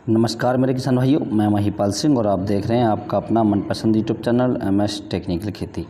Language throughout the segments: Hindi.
नमस्कार मेरे किसान भाइयों, मैं महिपाल सिंह और आप देख रहे हैं आपका अपना मनपसंद यूट्यूब चैनल MS टेक्निकल खेती।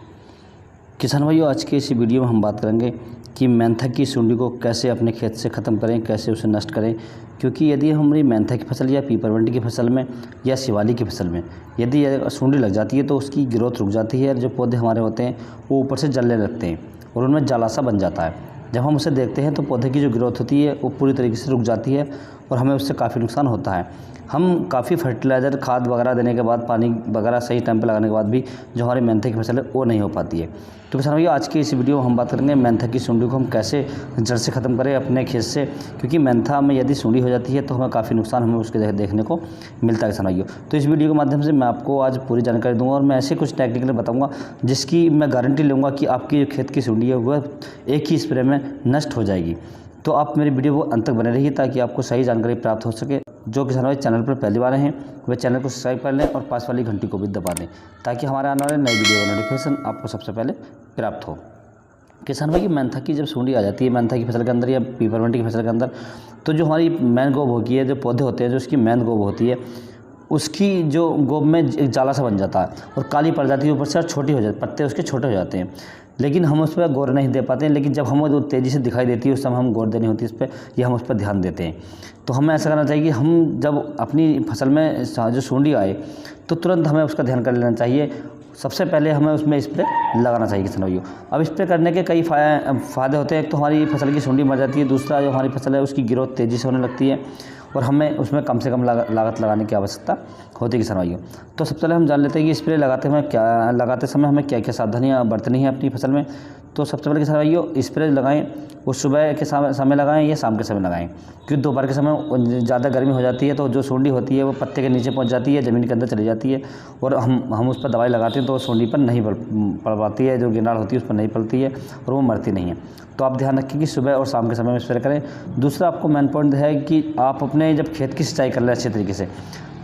किसान भाइयों, आज के इस वीडियो में हम बात करेंगे कि मेंथा की सुंडी को कैसे अपने खेत से ख़त्म करें, कैसे उसे नष्ट करें। क्योंकि यदि हमारी मेंथा की फसल या पीपरमिंटी की फसल में या शिवाली की फसल में यदि सुंडी लग जाती है तो उसकी ग्रोथ रुक जाती है और जो पौधे हमारे होते हैं वो ऊपर से जलने लगते हैं और उनमें जाला सा बन जाता है। जब हम उसे देखते हैं तो पौधे की जो ग्रोथ होती है वो पूरी तरीके से रुक जाती है और हमें उससे काफ़ी नुकसान होता है। हम काफ़ी फर्टिलाइज़र खाद वगैरह देने के बाद, पानी वगैरह सही टाइम पे लगाने के बाद भी जो हमारी मेंथा की फसल है वो नहीं हो पाती है। तो किसान भैया, आज की इस वीडियो में हम बात करेंगे मेंथा की सुंडी को हम कैसे जड़ से ख़त्म करें अपने खेत से। क्योंकि मेंथा में यदि सुंडी हो जाती है तो हमें काफ़ी नुकसान हमें उसके देखने को मिलता है किसान भैया। तो इस वीडियो के माध्यम से मैं आपको आज पूरी जानकारी दूँगा और मैं ऐसे कुछ टेक्निकल बताऊँगा जिसकी मैं गारंटी लूँगा कि आपकी जो खेत की सुंडी है वह एक ही स्प्रे में नष्ट हो जाएगी। तो आप मेरी वीडियो को अंत तक बने रहिए ताकि आपको सही जानकारी प्राप्त हो सके। जो किसान भाई चैनल पर पहली बार हैं वे चैनल को सब्सक्राइब कर लें और पास वाली घंटी को भी दबा दें ताकि हमारे आने वाले नई वीडियो का नोटिफिकेशन आपको सबसे पहले प्राप्त हो। किसान भाई, मेंथा की जब सुंडी आ जाती है मेंथा की फसल के अंदर या पीपरमिंटी की फसल के अंदर, तो जो हमारी मेन गोब होती है, जो पौधे होते हैं, जो उसकी मेन गोब होती है, उसकी जो गोब में एक जाला सा बन जाता है और काली पड़ जाती है ऊपर से और छोटी हो जाती, पत्ते उसके छोटे हो जाते हैं। लेकिन हम उस पर गौर नहीं दे पाते हैं। लेकिन जब हमें वो तेज़ी से दिखाई देती है उस समय हम गौर देनी होती है इस पर, या हम उस पर ध्यान देते हैं। तो हमें ऐसा करना चाहिए कि हम जब अपनी फसल में जो सुंडी आए तो तुरंत हमें उसका ध्यान कर लेना चाहिए। सबसे पहले हमें उसमें स्प्रे लगाना चाहिए किसान भाइयों। अब स्प्रे करने के कई फ़ायदे होते हैं। एक तो हमारी फसल की सुंडी मर जाती है, दूसरा जो हमारी फसल है उसकी ग्रोथ तेज़ी से होने लगती है और हमें उसमें कम से कम लागत लगाने की आवश्यकता होती है किसान भाइयों। तो सबसे पहले हम जान लेते हैं कि स्प्रे लगाते समय हमें क्या क्या सावधानियाँ बरतनी है अपनी फसल में। तो सबसे पहले किसान भाइयों, स्प्रे लगाएं वो सुबह के समय लगाएं या शाम के समय लगाएं। क्योंकि दोपहर के समय ज़्यादा गर्मी हो जाती है तो जो सुंडी होती है वो पत्ते के नीचे पहुंच जाती है, ज़मीन के अंदर चली जाती है और हम उस पर दवाई लगाते हैं तो सुंडी पर नहीं पड़ पाती है, जो गिनाड़ होती है उस पर नहीं पड़ती है और वो मरती नहीं है। तो आप ध्यान रखें कि सुबह और शाम के समय में स्प्रे करें। दूसरा आपको मेन पॉइंट है कि आप अपने जब खेत की सिंचाई कर लें अच्छे तरीके से,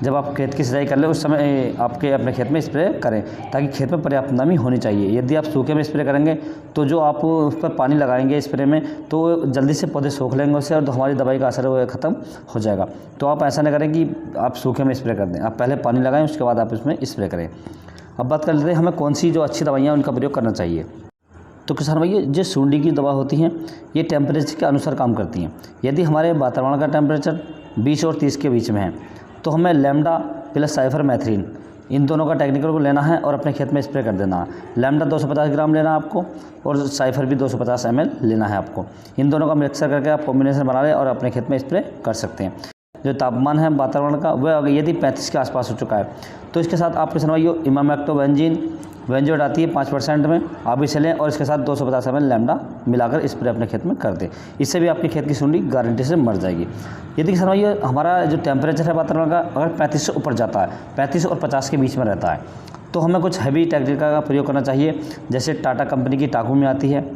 जब आप खेत की सिंचाई कर लें उस समय आपके अपने खेत में स्प्रे करें ताकि खेत में पर्याप्त नमी होनी चाहिए। यदि आप सूखे में स्प्रे करेंगे तो जो आप उस पर पानी लगाएंगे स्प्रे में तो जल्दी से पौधे सूख लेंगे उससे और हमारी दवाई का असर वो ख़त्म हो जाएगा। तो आप ऐसा न करें कि आप सूखे में स्प्रे कर दें, आप पहले पानी लगाएं उसके बाद आप इसमें स्प्रे करें। अब बात कर लेते हैं हमें कौन सी जो अच्छी दवाइयाँ उनका प्रयोग करना चाहिए। तो किसान भाई, जो सुंडी की दवा होती हैं ये टेम्परेचर के अनुसार काम करती हैं। यदि हमारे वातावरण का टेम्परेचर 20 और 30 के बीच में है तो हमें लैम्डा प्लस साइफरमेथ्रिन इन दोनों का टेक्निकल को लेना है और अपने खेत में स्प्रे कर देना है। लैम्डा 250 ग्राम लेना है आपको और साइफर भी 250 ml लेना है आपको। इन दोनों का मिक्सर करके आप कॉम्बिनेशन बना लें और अपने खेत में स्प्रे कर सकते हैं। जो तापमान है वातावरण का वह यदि 35 के आसपास हो चुका है तो इसके साथ आप किसान भाइयों इमामेक्टोबेंजीन वेंजोड आती है 5% में, आप इसे लें और इसके साथ 250 ml लैम्डा मिलाकर स्प्रे अपने खेत में कर दें। इससे भी आपके खेत की सुंडी गारंटी से मर जाएगी। यदि किसान भाइयों हमारा जो टेम्परेचर है वातावरण का अगर 35 से ऊपर जाता है, 35 और 50 के बीच में रहता है, तो हमें कुछ हैवी टेक्निक का प्रयोग करना चाहिए। जैसे टाटा कंपनी की टाकू में आती है,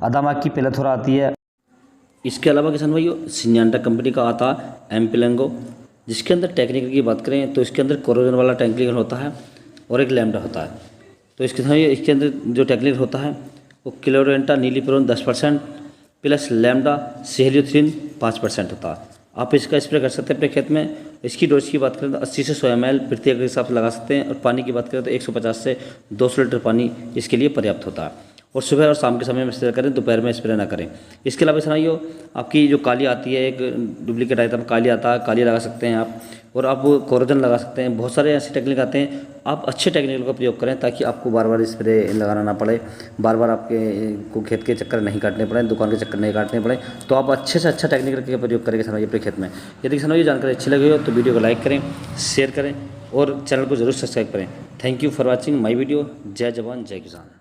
अदामा की पेलेथोरा आती है। इसके अलावा किसान भाइयों सिंजांटा कंपनी का आता है एम्पिलेंगो, जिसके अंदर टेक्निकल की बात करें तो इसके अंदर कोरोजन वाला टेक्निकल होता है और एक लैम्डा होता है। तो इसके अंदर जो टेक्निकल होता है वो क्लोरेंटा नीलीप्रोन 10% प्लस लैम्डा सेहलियोथ्रिन 5% होता है। आप इसका स्प्रे कर सकते हैं अपने खेत में। इसकी डोज की बात करें तो 80 से 100 ml प्रति एकड़ के हिसाब से लगा सकते हैं और पानी की बात करें तो 150 से 200 लीटर पानी इसके लिए पर्याप्त होता है। और सुबह और शाम के समय में स्प्रे करें, दोपहर में स्प्रे ना करें। इसके अलावा सुनाइए आपकी जो काली आती है, एक डुप्लीकेट आइटम काली आता है, काली लगा सकते हैं आप और आप कोरोजन लगा सकते हैं। बहुत सारे ऐसे टेक्निक आते हैं, आप अच्छे टेक्निक का प्रयोग करें ताकि आपको बार बार स्प्रे लगाना ना पड़े, बार बार आपके को खेत के चक्कर नहीं काटने पड़े, दुकान के चक्कर नहीं काटने पड़े। तो आप अच्छे से अच्छा टेक्निक का प्रयोग करेंगे किसान भाई अपने खेत में। यदि किसान भाई जानकारी अच्छी लगी हो तो वीडियो को लाइक करें, शेयर करें और चैनल को जरूर सब्सक्राइब करें। Thank you for watching my video. जय जवान जय किसान।